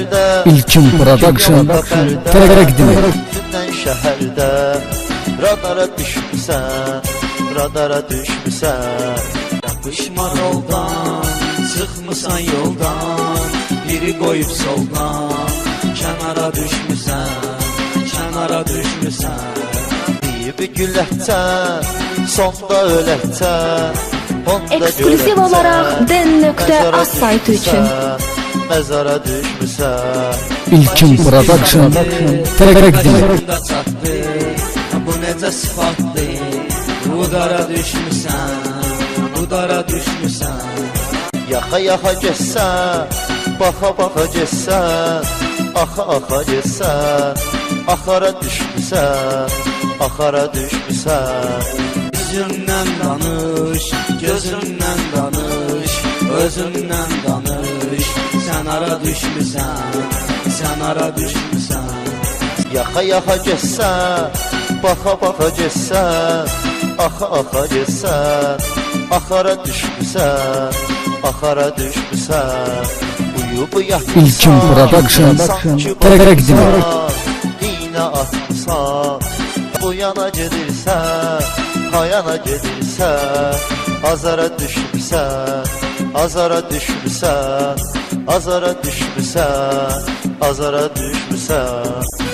şəhərdə İlkin Production təqdim edir. Gündən şəhərdə radara düşmüsən, radara düşmüsən. Yapışma roldan, çıxmısan yoldan, biri qoyub soldan, kənara düşmüsən, kənara düşmüsən. Deyib gülətsən, sonda ölətsən, onda Ekskluziv olaraq den.az saytı üçün məzara düşmüsən. İlkin Production təqdim edir. Bu necə sıfatdır, udara düşmüsən, udara düşmüsən. Yaxa getsən, baxa getsən, axa getsən, axara düşmüsən, axara düşmüsən. Üzümdən danış, gözümdən danış, özümdən danış. Sən ara düşmüsən, sən ara düşmüsən. Yaxa getsən, baxa getsən, axa getsən, axara düşmüsən, axara düşmüsən. Uyub yatsan, İlkin Production təqdim edir. İynə atsan, bu yana gedirsən, hayana gedirsən, azara düşmüsən, azara düşmüsən, azara düşmüsən, azara düşmüsən.